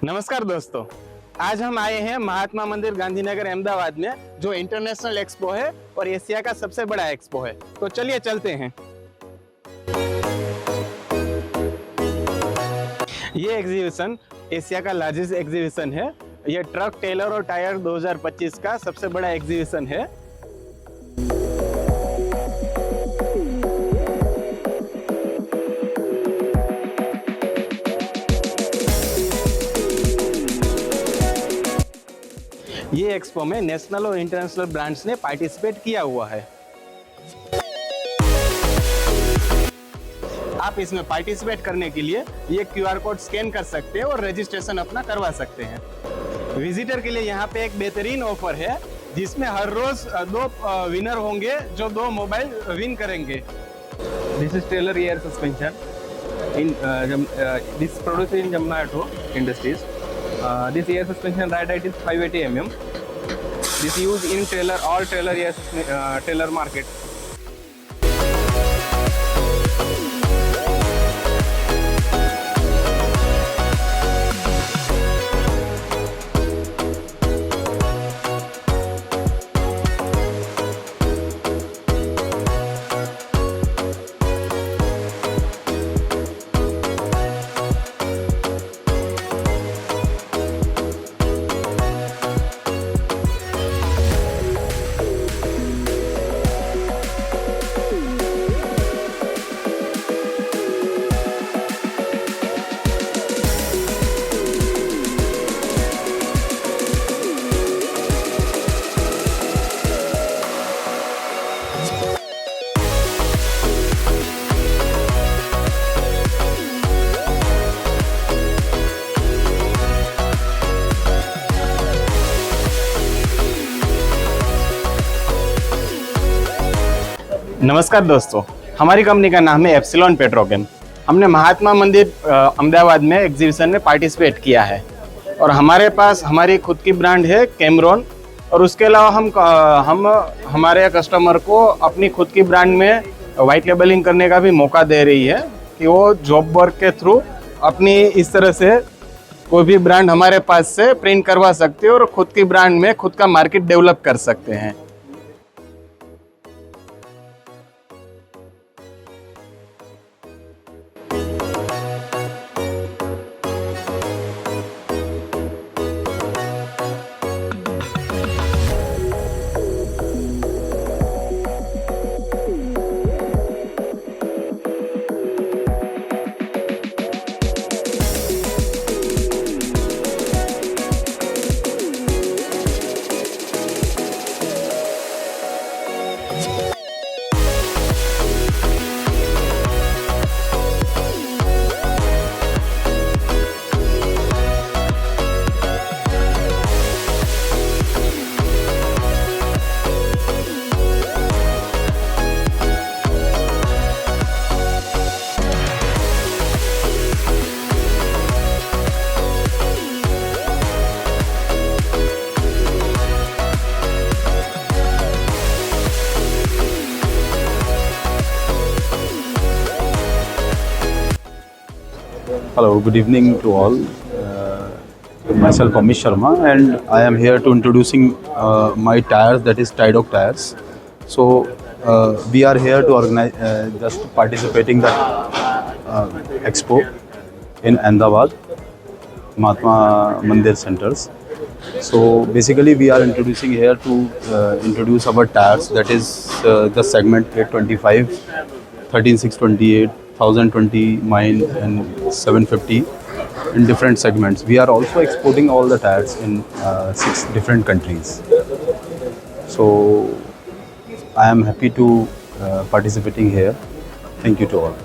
नमस्कार दोस्तों, आज हम आए हैं महात्मा मंदिर गांधीनगर अहमदाबाद में, जो इंटरनेशनल एक्सपो है और एशिया का सबसे बड़ा एक्सपो है। तो चलिए चलते हैं। ये एग्जीबिशन एशिया का लार्जेस्ट एग्जीबिशन है। ये ट्रक, टेलर और टायर 2025 का सबसे बड़ा एग्जीबिशन है। ये एक्सपो में नेशनल और इंटरनेशनल ब्रांड्स ने पार्टिसिपेट किया हुआ है। आप इसमें पार्टिसिपेट करने के लिए ये QR कोड स्कैन कर सकते हैं और रजिस्ट्रेशन अपना करवा सकते हैं। विजिटर के लिए यहाँ पे एक बेहतरीन ऑफर है, जिसमें हर रोज 2 विनर होंगे जो 2 मोबाइल विन करेंगे। This is Taylor air suspension. This produced in Jamna Auto Industries. This air suspension ride height is 580 mm. This used in all trailer market. नमस्कार दोस्तों, हमारी कंपनी का नाम है एप्सिलॉन पेट्रोकेम। हमने महात्मा मंदिर अहमदाबाद में एग्जीबिशन में पार्टिसिपेट किया है और हमारे पास हमारी खुद की ब्रांड है कैमरॉन, और उसके अलावा हम हमारे कस्टमर को अपनी खुद की ब्रांड में वाइट लेबलिंग करने का भी मौका दे रही है कि वो जॉब वर्क के थ्रू अपनी इस तरह से कोई भी ब्रांड हमारे पास से प्रिंट करवा सकते हैं और खुद की ब्रांड में खुद का मार्केट डेवलप कर सकते हैं। Hello, good evening to all. Myself Amish Sharma, and I am here to introducing my tires, that is Tidok tires. So we are here to organize, just participating the expo in Ahmedabad, Mahatma Mandir centers. So basically we are introducing here to introduce our tires, that is the segment 825, 13628, 1020, mine and 750 in different segments. We are also exporting all the tires in 6 different countries. So I am happy to participating here. Thank you to all.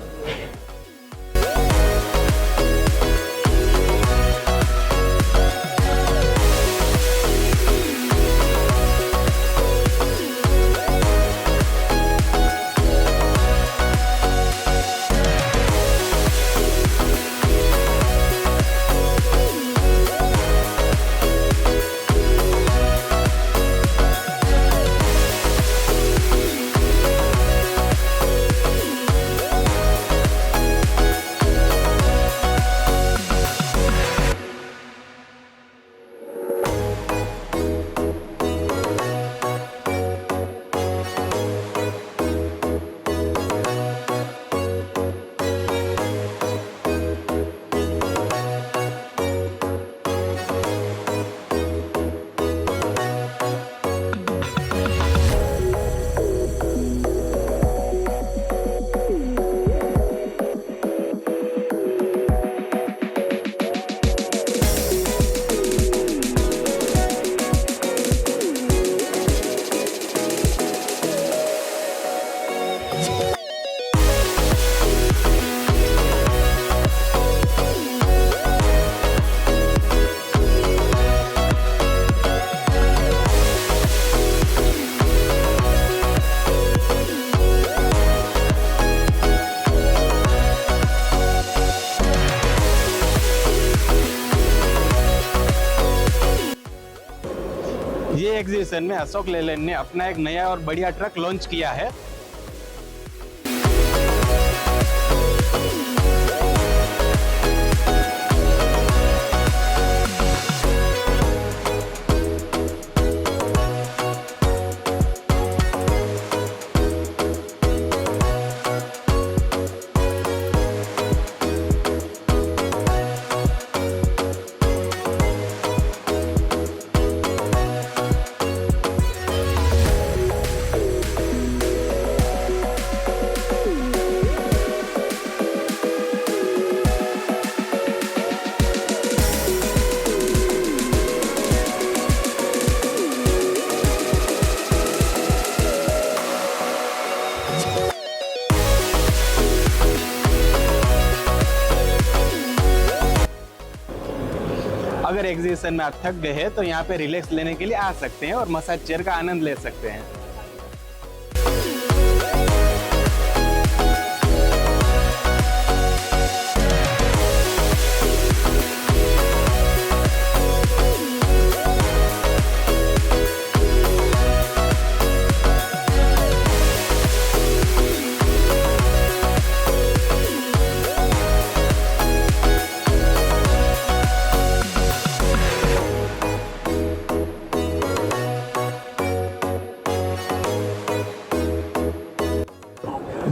ये exhibition में अशोक लेलैंड ने अपना एक नया और बढ़िया truck launch किया है। अगर एग्जीबिशन में आप थक गए हैं तो यहाँ पे रिलैक्स लेने के लिए आ सकते हैं और मसाज चेयर का आनंद ले सकते हैं।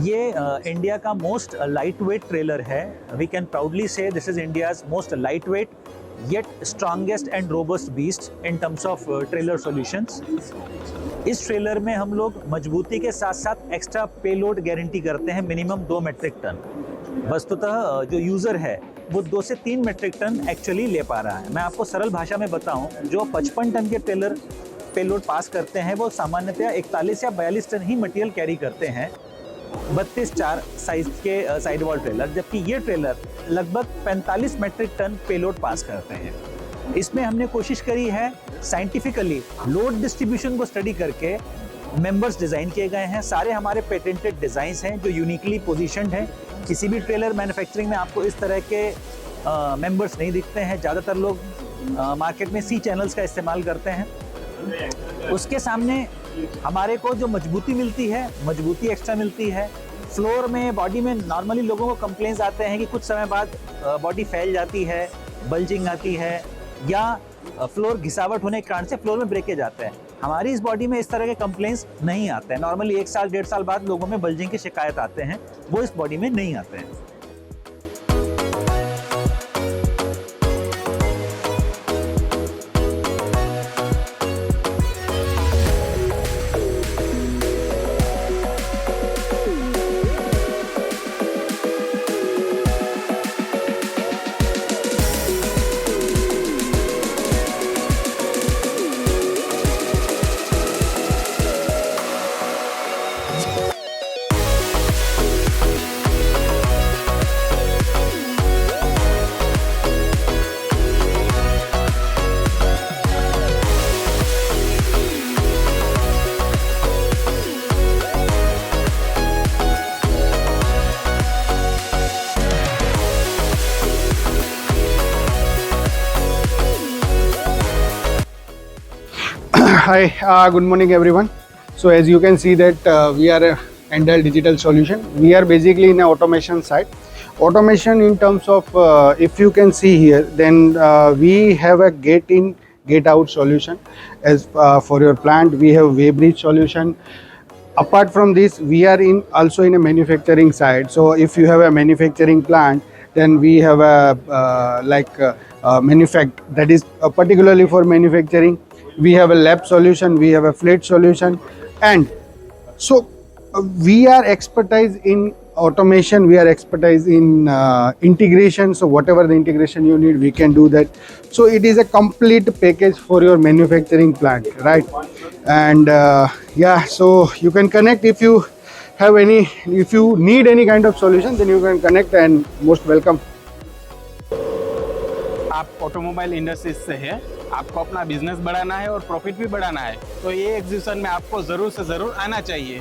ये इंडिया का मोस्ट लाइट वेट ट्रेलर है। We can proudly say this is India's most light weight yet strongest and robust beast in terms of trailer solutions. इस ट्रेलर में हम लोग मजबूती के साथ साथ एक्स्ट्रा पेलोड गारंटी करते हैं मिनिमम 2 मेट्रिक टन। वस्तुतः जो यूज़र है वो 2 से 3 मेट्रिक टन एक्चुअली ले पा रहा है। मैं आपको सरल भाषा में बताऊं, जो 55 टन के ट्रेलर पेलोड पास करते हैं वो सामान्यतः 41 या 42 टन ही मटेरियल कैरी करते हैं 32/4 साइज के साइड वॉल ट्रेलर, जबकि ये ट्रेलर लगभग 45 मेट्रिक टन पेलोड पास करते हैं। इसमें हमने कोशिश करी है साइंटिफिकली लोड डिस्ट्रीब्यूशन को स्टडी करके मेंबर्स डिज़ाइन किए गए हैं। सारे हमारे पेटेंटेड डिज़ाइंस हैं जो यूनिकली पोजीशनड हैं। किसी भी ट्रेलर मैन्युफैक्चरिंग में आपको इस तरह के मेंबर्स नहीं दिखते हैं। ज़्यादातर लोग मार्केट में सी चैनल्स का इस्तेमाल करते हैं। उसके सामने हमारे को जो मजबूती मिलती है, मजबूती एक्स्ट्रा मिलती है। फ्लोर में, बॉडी में नॉर्मली लोगों को कंप्लेंट्स आते हैं कि कुछ समय बाद बॉडी फैल जाती है, बल्जिंग आती है या फ्लोर घिसावट होने के कारण से फ्लोर में ब्रेकेज आते हैं। हमारी इस बॉडी में इस तरह के कंप्लेंट्स नहीं आते हैं। नॉर्मली 1 साल 1.5 साल बाद लोगों में बल्जिंग की शिकायत आते हैं, वो इस बॉडी में नहीं आते हैं। Hi, good morning everyone. So as you can see that we are a Handheld Digital Solution. We are basically in a automation side. Automation in terms of if you can see here, then we have a gate in gate out solution. As for your plant we have weighbridge solution. Apart from this we are also in a manufacturing side. So if you have a manufacturing plant, then we have a that is particularly for manufacturing. We have a lab solution, we have a flat solution, and so we are expertise in automation, we are expertise in integration. So whatever the integration you need, we can do that. So it is a complete package for your manufacturing plant, right? And yeah, so you can connect if you have any, if you need any kind of solution, then you can connect, and most welcome. आप automobile industries से हैं, आपको अपना business बढ़ाना है और profit भी बढ़ाना है, तो ये एग्जीबिशन में आपको ज़रूर से ज़रूर आना चाहिए।